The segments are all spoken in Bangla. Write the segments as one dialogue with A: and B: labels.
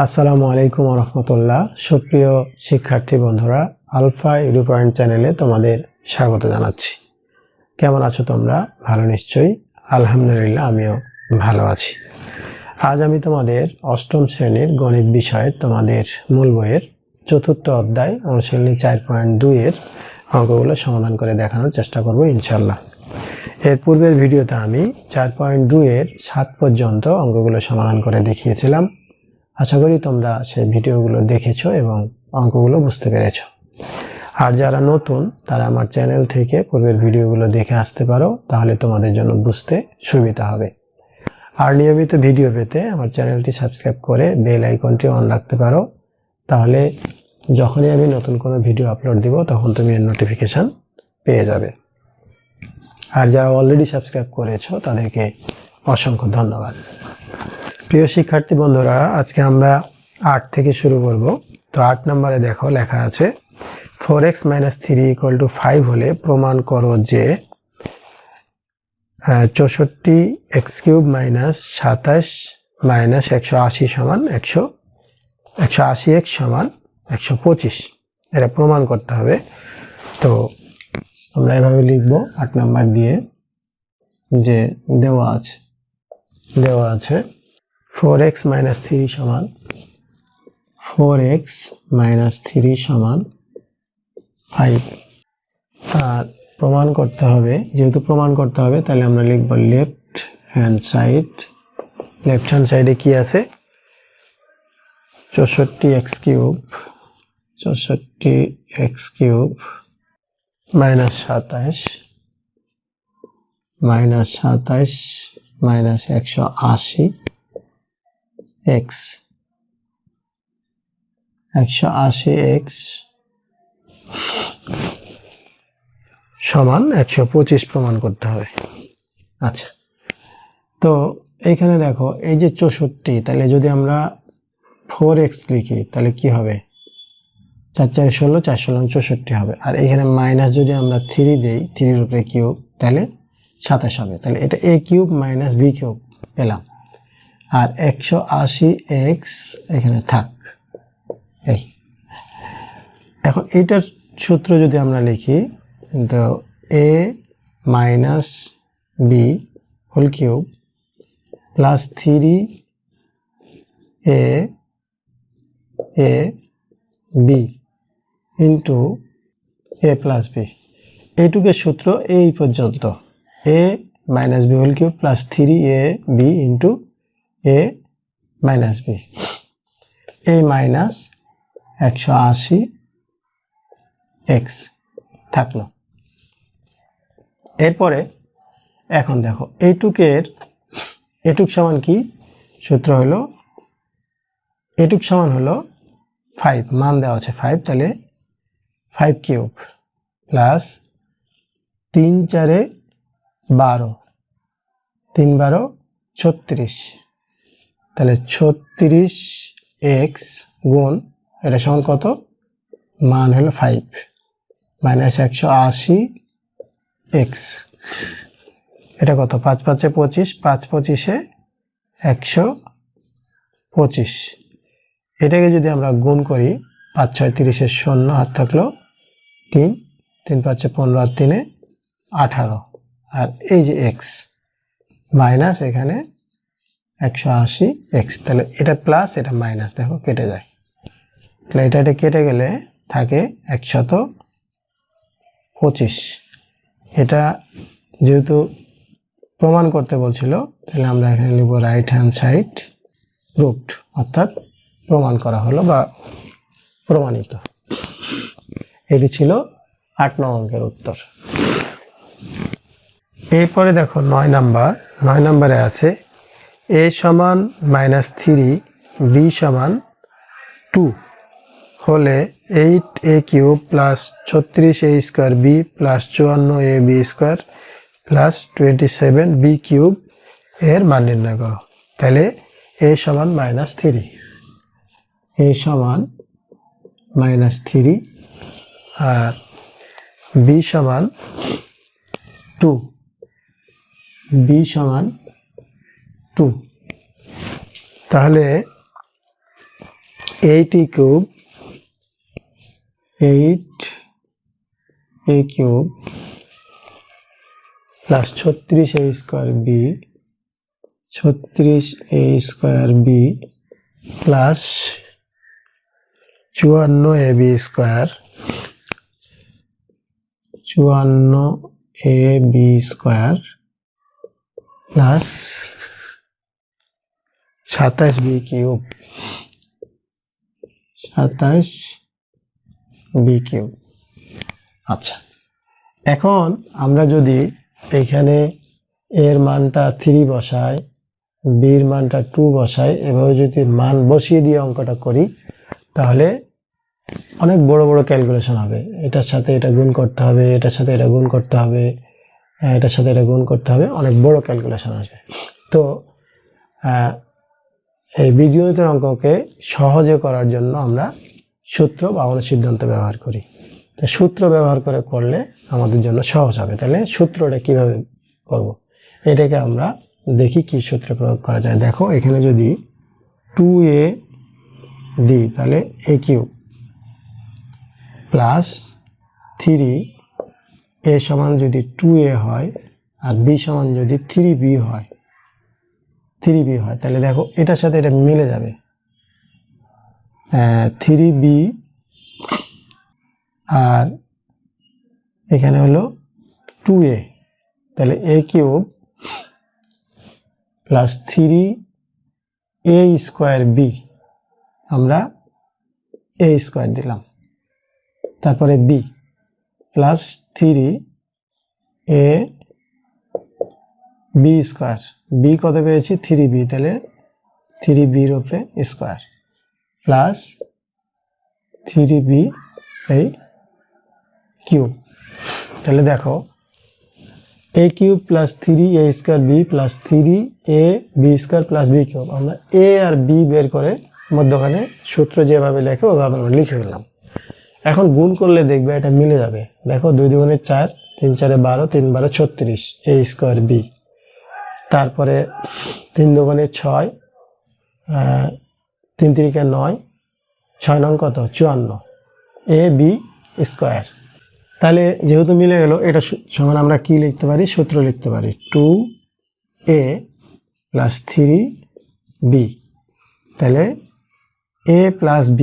A: আসসালামু আলাইকুম ওয়া রাহমাতুল্লাহ। সুপ্রিয় শিক্ষার্থী বন্ধুরা, আলফা এডু পয়েন্ট চ্যানেলে তোমাদের স্বাগত জানাচ্ছি। কেমন আছো তোমরা? ভালো নিশ্চয়ই। আলহামদুলিল্লাহ, আমিও ভালো আছি। আজ আমি তোমাদের অষ্টম শ্রেণীর গণিত বিষয়ের তোমাদের মূল বইয়ের চতুর্থ অধ্যায় অনুশীলনী 4.2 এর অঙ্কগুলো সমাধান করে দেখানোর চেষ্টা করব ইনশাআল্লাহ। এর পূর্বের ভিডিওতে আমি 4.2 এর 7 পর্যন্ত অঙ্কগুলো সমাধান করে দেখিয়েছিলাম। আশা করি তোমরা সেই ভিডিওগুলো দেখেছো এবং অঙ্কগুলো বুঝতে পেরেছো। আর যারা নতুন তারা আমার চ্যানেল থেকে পূর্বের ভিডিওগুলো দেখে আসতে পারো, তাহলে তোমাদের জন্য বুঝতে সুবিধা হবে। আর নিয়মিত ভিডিও পেতে আমার চ্যানেলটি সাবস্ক্রাইব করে বেল আইকনটি অন রাখতে পারো, তাহলে যখনই আমি নতুন কোনো ভিডিও আপলোড দিব তখন তুমি এর নোটিফিকেশান পেয়ে যাবে। আর যারা অলরেডি সাবস্ক্রাইব করেছো তাদেরকে অসংখ্য ধন্যবাদ। প্রিয় শিক্ষার্থী বন্ধুরা, আজকে আমরা 8 থেকে শুরু করব। তো 8 নম্বরে দেখো লেখা আছে 4x - 3 = 5 হলে প্রমাণ করো যে 64x³ - 27 - 180 সমান 180x সমান 125। এটা প্রমাণ করতে হবে। তো আমরা এভাবে লিখব 8 নাম্বার দিয়ে, যে দেওয়া আছে 4x - 3 সমান 5। আর প্রমাণ করতে হবে, যেহেতু প্রমাণ করতে হবে তাহলে আমরা লিখব লেফট হ্যান্ড সাইডে কি আছে 64x³ - 27 - 180 x 180x সমান 125 প্রমাণ করতে হবে। আচ্ছা, তো এইখানে দেখো এই যে 64, তাহলে যদি আমরা 4x লিখি তাহলে কি হবে 4 4 16, 4 16 64 হবে। আর এখানে মাইনাস যদি আমরা 3 দেই, 3 এর উপরে কিউব, তাহলে 27 হবে। তাহলে এটা a³ - b³ পেলাম। আর 180x এখানে থাক। এই এখন এইটার সূত্র যদি আমরা লিখি, তো a - b whole cube plus 3ab into a plus b, এইটুকের সূত্র এই পর্যন্ত a - b whole cube plus 3ab into a minus b, এই মাইনাস 180x থাকলো। এরপরে এখন দেখো এটুক সমান কি সূত্র হলো, এটুক সমান হলো 5, মান দেওয়া আছে 5, তাহলে 5³ প্লাস 3 4 12, 3 12 36, তাহলে 36x গুণ এটা সমান কত, মান হলো 5 মাইনাস 180x, এটা কত 5 5 25, 5 25 125। এটাকে যদি আমরা গুণ করি 5 6 30 শূন্য হাত থাকলো 3 3 5 15 আর 3 18, আর এই যে x মাইনাস এখানে 180x, তাহলে এটা প্লাস এটা মাইনাস, দেখো কেটে যায়। তাহলে এটা কেটে গেলে থাকে 125। এটা যেহেতু প্রমাণ করতে বলছিল, তাহলে আমরা এখানে লিখব রাইট হ্যান্ড সাইড প্রুভড, অর্থাৎ প্রমাণ করা হলো বা প্রমাণিত। এটি ছিল 8 নং অঙ্কের উত্তর। এরপরে দেখো 9 নম্বরে আছে a সমান -3 b সমান 2 হলে 8a³ plus 36a² b plus 54ab² plus 27b³ এর মান নির্ণয় করো। তাহলে a সমান -3, a সমান -3 আর b সমান 2, b সমান 2। তাহলে 8 cube 8 cube plus 36 square B 36 square B plus 54 B square 54 B square plus 27 B cube 27 B cube. আচ্ছা, এখন আমরা যদি এখানে এর মানটা 3 বসাই, বির মানটা 2 বসাই, এভাবে যদি মান বসিয়ে দিয়ে অঙ্কটা করি তাহলে অনেক বড় বড় ক্যালকুলেশন হবে। এটার সাথে এটা গুণ করতে হবে, এটার সাথে এটা গুণ করতে হবে, এটার সাথে এটা গুণ করতে হবে, অনেক বড় ক্যালকুলেশন আসবে। তো এই বীজগণিতের অঙ্ককে সহজে করার জন্য আমরা সূত্র বা অনুসিদ্ধান্ত ব্যবহার করি। তো সূত্র ব্যবহার করে করলে আমাদের জন্য সহজ হবে। তাহলে সূত্রটা কিভাবে করব, এটাকে আমরা দেখি কি সূত্র প্রয়োগ করা যায়। দেখো এখানে যদি 2a দিই তাহলে a কিউব প্লাস 3a সমান যদি 2a হয় আর b সমান যদি 3b হয়, তাহলে দেখো এটার সাথে এটা মিলে যাবে। 3b আর এখানে হলো 2a, তাহলে a cube plus 3a square b, আমরা a স্কোয়ার দিলাম, তারপরে b plus 3a b square, b কত পেয়েছি 3b, তাহলে 3bর উপরে স্কোয়ার প্লাস 3b এই কিউব। তাহলে দেখো a cube plus 3a square b plus 3ab square plus b cube, আমরা a আর b বের করে মধ্যখানে সূত্র যেভাবে লেখে ওভাবে আমরা লিখে ফেললাম। এখন গুণ করলে দেখবে এটা মিলে যাবে। দেখো 2 দুগুণে 4, 3 4 12, 3 12 36 a স্কোয়ার b, তারপরে 3 দুগুণে 6, 3 3 9, 6 নং কত 54 a b স্কোয়ার। তাহলে যেহেতু মিলে গেল, এটা সমান আমরা কি লিখতে পারি, সূত্র লিখতে পারি 2a প্লাস 3b, তাহলে a plus b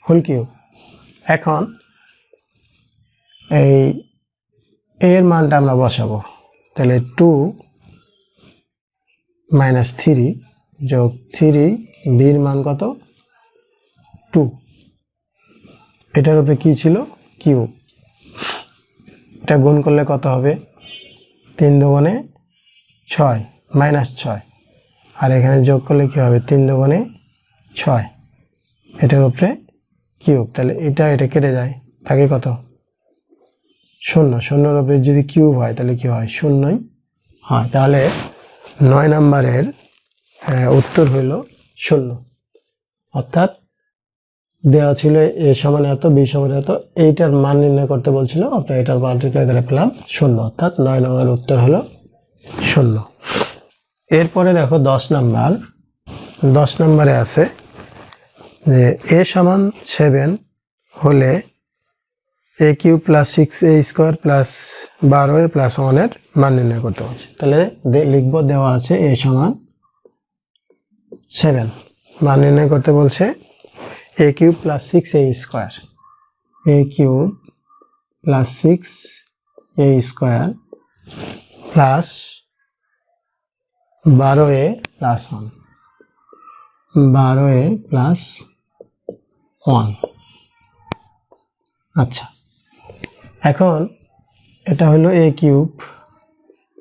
A: whole cube. এখন এই এর মানটা আমরা বসাবো, তাহলে 2 মাইনাস 3 যোগ 3 বির মান কত 2, এটার উপরে কি ছিল কিউব। এটা গুণ করলে কত হবে 3 দুগুণে 6 মাইনাস 6, আর এখানে যোগ করলে কি হবে 3 দুগুণে 6, এটার উপরে কিউব। তাহলে এটা কেটে যায়, থাকে কত 0, 0-এর উপরে যদি কিউব হয় তাহলে কি হয় 0ই হয়। তাহলে 9 নম্বরের উত্তর হইল 0, অর্থাৎ দেওয়া ছিল a সমান এত, b সমান এত, এইটার মান নির্ণয় করতে বলছিল, আমরা এটার মান নির্ণয় করে পেলাম 0, অর্থাৎ 9 নম্বরের উত্তর হলো 0। এরপরে দেখো 10 নম্বরে আছে যে a সমান 7 হলে a cube plus 6a square plus 12a plus 1 এর মান নির্ণয় করতে বলছে। তাহলে লিখবো, দেওয়া আছে a সমান 7, মান নির্ণয় করতে বলছে a cube plus 6a square, a cube plus 6a square plus 12a plus 1, 12a plus 1। আচ্ছা, এখন এটা হলো a কিউব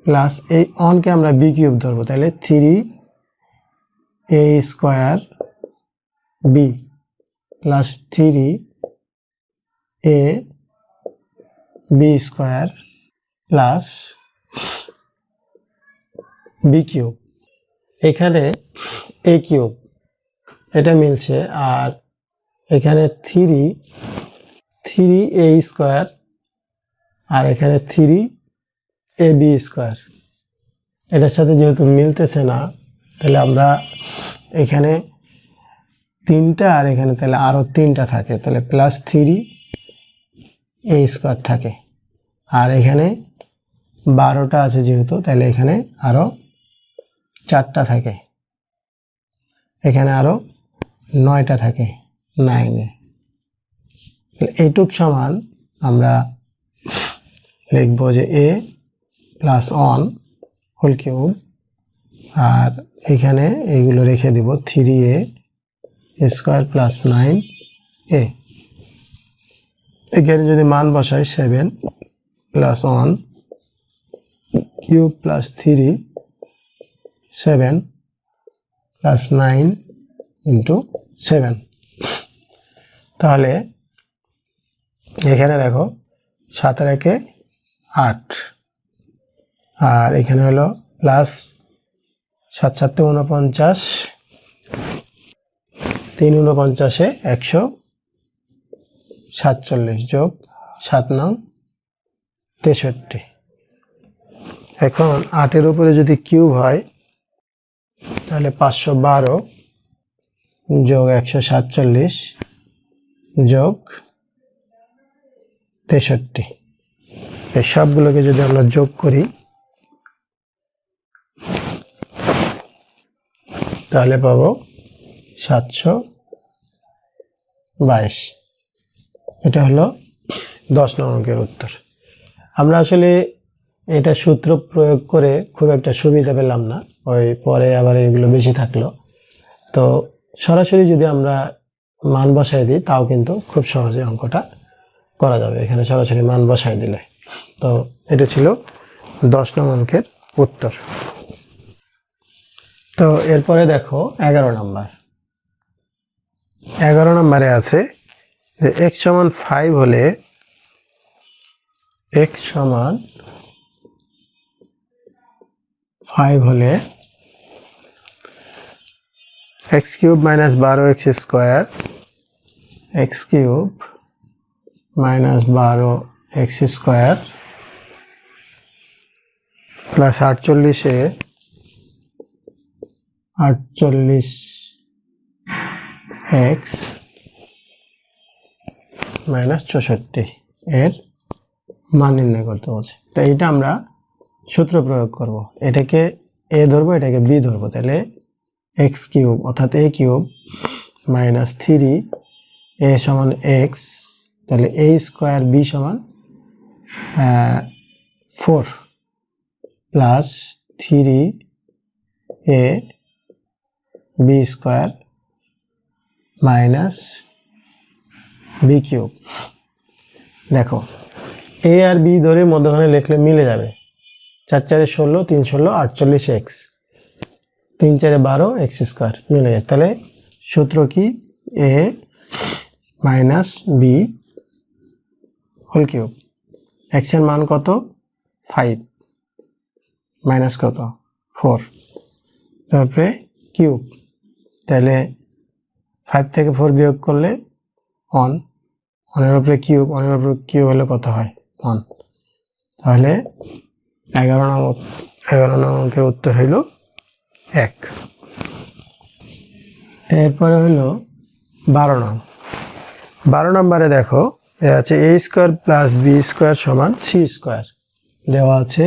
A: প্লাস এই 1কে আমরা b কিউব ধরবো, তাহলে 3a square b plus 3a b square plus b cube. এখানে a কিউব এটা মিলছে, আর এখানে 3a স্কোয়ার আর এখানে 3ab স্কোয়ার, এটার সাথে যেহেতু মিলতেছে না, তাহলে আমরা এখানে 3টা আর এখানে তাহলে আরো 3টা থাকে, তাহলে প্লাস 3 a স্কয়ার থাকে। আর এখানে 12টা আছে যেহেতু, তাহলে এখানে আরো 4টা থাকে, এখানে আরো 9টা থাকে 9 এইটুক সমান আমরা লিখব যে a প্লাস 1 হোল কিউব, আর এখানে এইগুলো রেখে দিব 3a স্কয়ার প্লাস 9a। এখানে যদি মান বসাই 7 plus 1 cube plus 3 7 plus 9 into 7, তাহলে এখানে দেখো 7 আর 1 8, আর এখানে হলো প্লাস 7 7 49, 3 49 147 যোগ 7 9 63। এখন 8 উপরে যদি কিউব হয় তাহলে 512 যোগ 147 যোগ 63, এই সবগুলোকে যদি আমরা যোগ করি তাহলে পাবো 722। এটা হলো 10 নং অঙ্কের উত্তর। আমরা আসলে এটা সূত্র প্রয়োগ করে খুব একটা সুবিধা পেলাম না, ওই পরে আবার এগুলো বেশি থাকলো। তো সরাসরি যদি আমরা মান বসাই দিই তাও কিন্তু খুব সহজে অঙ্কটা করা যাবে, এখানে সরাসরি মান বসাই দিলে। তো এটা ছিল 10 নং অঙ্কের উত্তর। তো এরপরে দেখো 11 নম্বর। 11 নম্বরে আছে যে x সমান 5 হলে x সমান 5 হলে x cube minus 12x square, x cube minus 12x square plus 48 48x minus 64 এর মান নির্ণয় করতে বলছে। তো এইটা আমরা সূত্র প্রয়োগ করব, এটাকে a ধরবো, এটাকে b ধরবো, তাহলে x কিউব অর্থাৎ a কিউব মাইনাস 3a সমান x, তাহলে a স্কোয়ার b সমান 4 plus 3a b square minus b cube. দেখো a আর b ধরে মধ্যখানে লিখলে মিলে যাবে, 4 4 16 3 16 48x, 3 4 12 x স্কোয়ার মিলে গেছে। তাহলে সূত্র কি, a minus b whole cube, x এর মান কত 5 মাইনাস কত 4, তারপরে কিউব, তাহলে 5 থেকে 4 বিয়োগ করলে 1, 1 এর উপরে কিউব, 1 এর উপরে কিউব হলে কত হয় 1, তাহলে 11 নং অঙ্কের উত্তর হইল 1। এরপরে হইল 12 নং। 12 নম্বরে দেখো আছে a square plus b square সমান c স্কোয়ার, দেওয়া আছে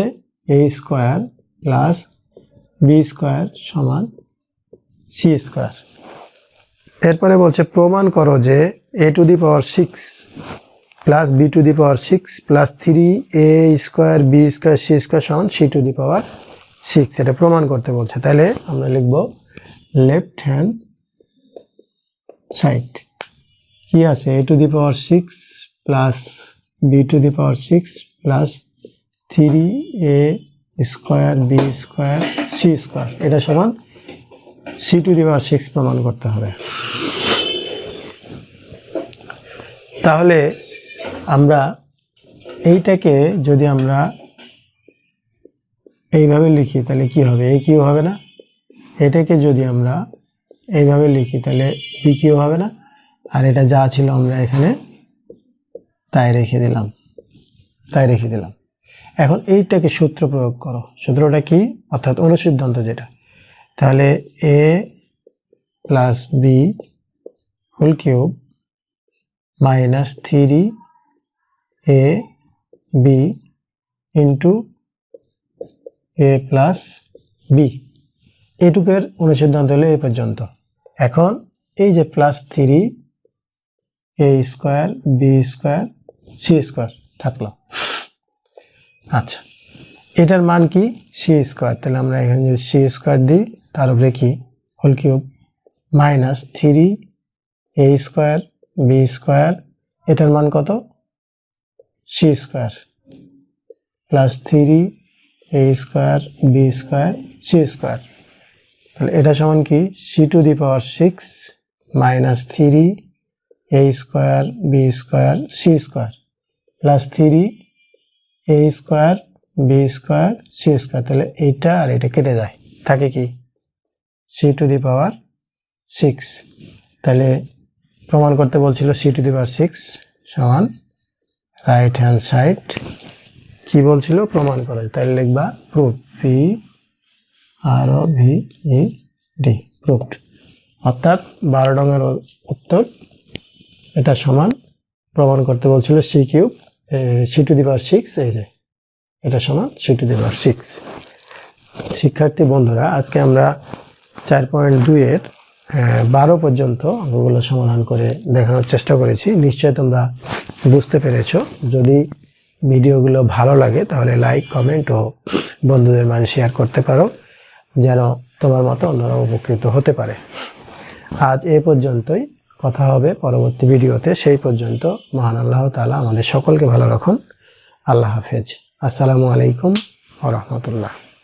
A: a square plus b square সমান c স্কোয়ার। এরপরে বলছে প্রমাণ করো যে a two the power 6 plus b two the power 6 plus 3a square b square c square সমান c টু দি পাওয়ার 6, এটা প্রমাণ করতে বলছে। তাহলে আমরা লিখব লেফট হ্যান্ড সাইড কি আছে, a two the power 6 plus b two the power 6 plus 3a square b square c square, এটা সমান c টু দি পাওয়ার 6 প্রমাণ করতে হবে। তাহলে আমরা এইটাকে যদি আমরা এইভাবে লিখি তাহলে কি হবে, a কিউ হবে না, এটাকে যদি আমরা এইভাবে লিখি তাহলে b কিউ হবে না, আর এটা যা ছিল আমরা এখানে তাই রেখে দিলাম। এখন এইটাকে সূত্র প্রয়োগ করো, সূত্রটা কি অর্থাৎ অনুসিদ্ধান্ত যেটা, তাহলে a plus b whole cube minus 3ab into a plus B. এইটুকের অনুসিদ্ধান্ত হলো এই পর্যন্ত। এখন এই যে plus 3a square B square C square থাকলো। আচ্ছা, এটার মান কি সি স্কোয়ার, তাহলে আমরা এখানে যদি সি স্কোয়ার দিই তার উপরে কি whole cube minus 3a square B square, এটার মান কত C square plus 3a square B square C square, তাহলে এটা সমান কি C to the power 6 minus 3a square B square C square plus 3a square B square C square, তাহলে এইটা আর এটা কেটে যায়, থাকে কি সি টু দি পাওয়ার 6। তাহলে প্রমাণ করতে বলছিল সি টু দি পাওয়ার 6 সমান রাইট হ্যান্ড সাইড কি বলছিল প্রমাণ করে, তাহলে লিখবা proof P R O V E D proved, অর্থাৎ 12 নং উত্তর এটা সমান প্রমাণ করতে বলছিল C cube C to the power 6, এই যে এটা সমান সি টু দি পাওয়ার 6। শিক্ষার্থী বন্ধুরা, আজকে আমরা 4.2 এর 12 পর্যন্ত অঙ্কগুলো সমাধান করে দেখানোর চেষ্টা করেছি। নিশ্চয় তোমরা বুঝতে পেরেছো। যদি ভিডিওগুলো ভালো লাগে তাহলে লাইক কমেন্ট ও বন্ধুদের মাঝে শেয়ার করতে পারো, যেন তোমার মতো অন্যরা উপকৃত হতে পারে। আজ এ পর্যন্তই, কথা হবে পরবর্তী ভিডিওতে। সেই পর্যন্ত মহান আল্লাহ তাআলা আমাদের সকলকে ভালো রাখুন। আল্লাহ হাফেজ। আসসালামু আলাইকুম ওয়া রাহমাতুল্লাহ।